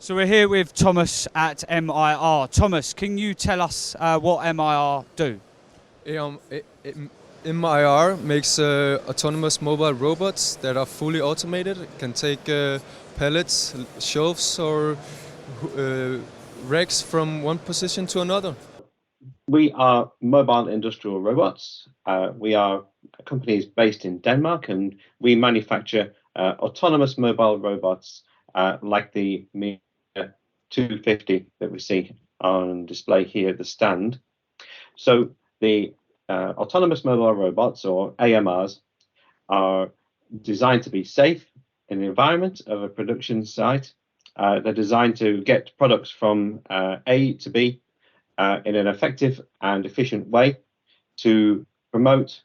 So we're here with Thomas at MIR. Thomas, can you tell us what MIR do? MIR makes autonomous mobile robots that are fully automated. It can take pallets, shelves, or racks from one position to another. We are mobile industrial robots. We are companies based in Denmark, and we manufacture autonomous mobile robots like the MIR 250 that we see on display here at the stand. So the autonomous mobile robots, or AMRs, are designed to be safe in the environment of a production site. They're designed to get products from A to B in an effective and efficient way to promote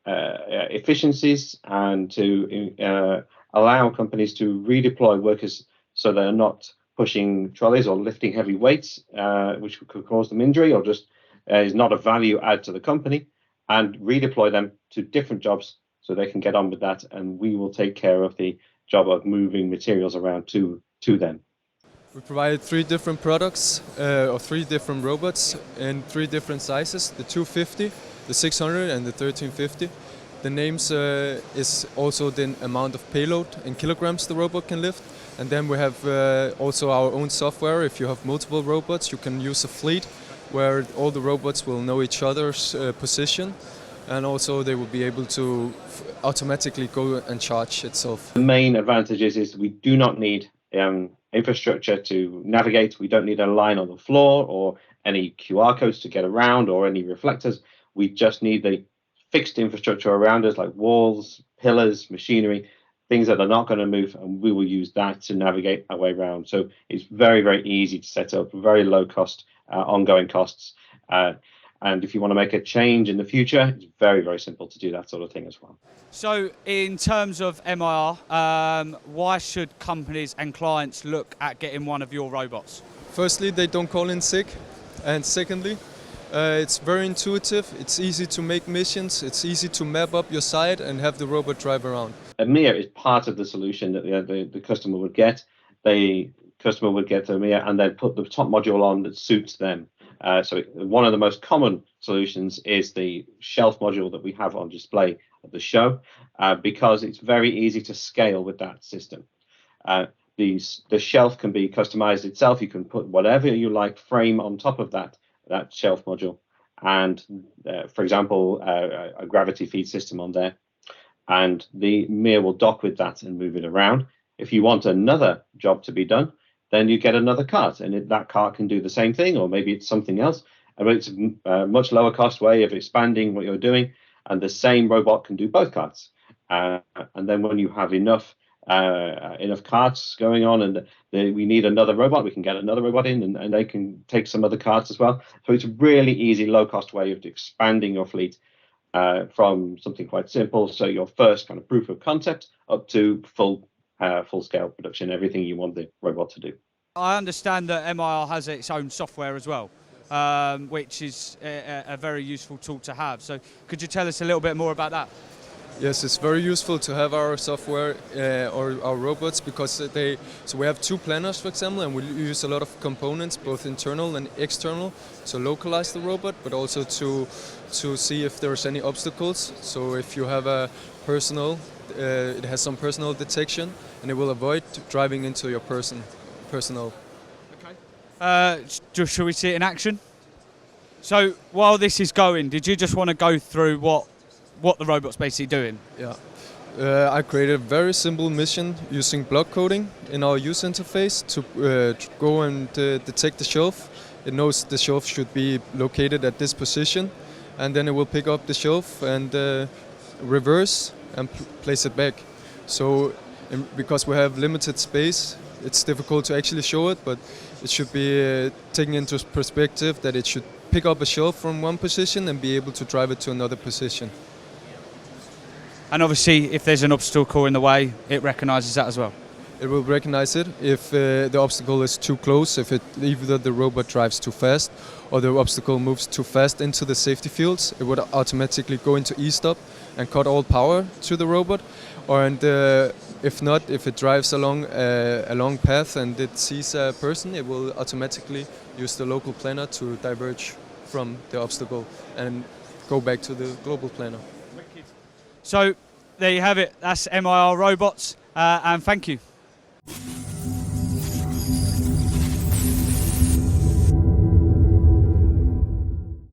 efficiencies and to allow companies to redeploy workers so they're not pushing trolleys or lifting heavy weights, which could cause them injury or just is not a value add to the company, and redeploy them to different jobs so they can get on with that, and we will take care of the job of moving materials around to them. We provided 3 different products, or 3 different robots in 3 different sizes: the 250, the 600, and the 1350. The names is also the amount of payload in kilograms the robot can lift. And then we have also our own software. If you have multiple robots, you can use a fleet where all the robots will know each other's position, and also they will be able to automatically go and charge itself. The main advantages is we do not need infrastructure to navigate. We don't need a line on the floor or any QR codes to get around or any reflectors. We just need the fixed infrastructure around us, like walls, pillars, machinery, things that are not going to move, and we will use that to navigate our way around. So it's very, very easy to set up, very low cost, ongoing costs. And if you want to make a change in the future, it's very, very simple to do that sort of thing as well. So in terms of MIR, why should companies and clients look at getting one of your robots? Firstly, they don't call in sick. And secondly, it's very intuitive, it's easy to make missions, it's easy to map up your site and have the robot drive around. MIR is part of the solution that the customer would get. The customer would get the MIR and then put the top module on that suits them. So one of the most common solutions is the shelf module that we have on display at the show, because it's very easy to scale with that system. The shelf can be customized itself. You can put whatever you like frame on top of that shelf module, and for example, a gravity feed system on there, and the MIR will dock with that and move it around. If you want another job to be done, then you get another cart, and that cart can do the same thing, or maybe it's something else. But it's a much lower cost way of expanding what you're doing, and the same robot can do both carts. And then when you have enough carts going on, and we need another robot, we can get another robot in, and they can take some other carts as well. So it's a really easy, low-cost way of expanding your fleet from something quite simple, so your first kind of proof of concept, up to full-scale production, everything you want the robot to do. I understand that MIR has its own software as well, which is a very useful tool to have. So could you tell us a little bit more about that? Yes, it's very useful to have our software or our robots, because so we have 2 planners, for example, and we use a lot of components, both internal and external, to localize the robot, but also to see if there's any obstacles. So if you have a personal, it has some personal detection, and it will avoid driving into your personal. Okay. Shall we see it in action? So while this is going, did you just want to go through what the robot's basically doing? Yeah. I created a very simple mission using block coding in our user interface to go and detect the shelf. It knows the shelf should be located at this position, and then it will pick up the shelf and reverse and place it back. So because we have limited space, it's difficult to actually show it, but it should be taken into perspective that it should pick up a shelf from one position and be able to drive it to another position. And obviously, if there's an obstacle in the way, it recognises that as well. It will recognize it if the obstacle is too close, if either the robot drives too fast or the obstacle moves too fast into the safety fields. It would automatically go into E-stop and cut all power to the robot. And If not, if it drives along a long path and it sees a person, it will automatically use the local planner to diverge from the obstacle and go back to the global planner. So there you have it. That's MIR Robots, and thank you.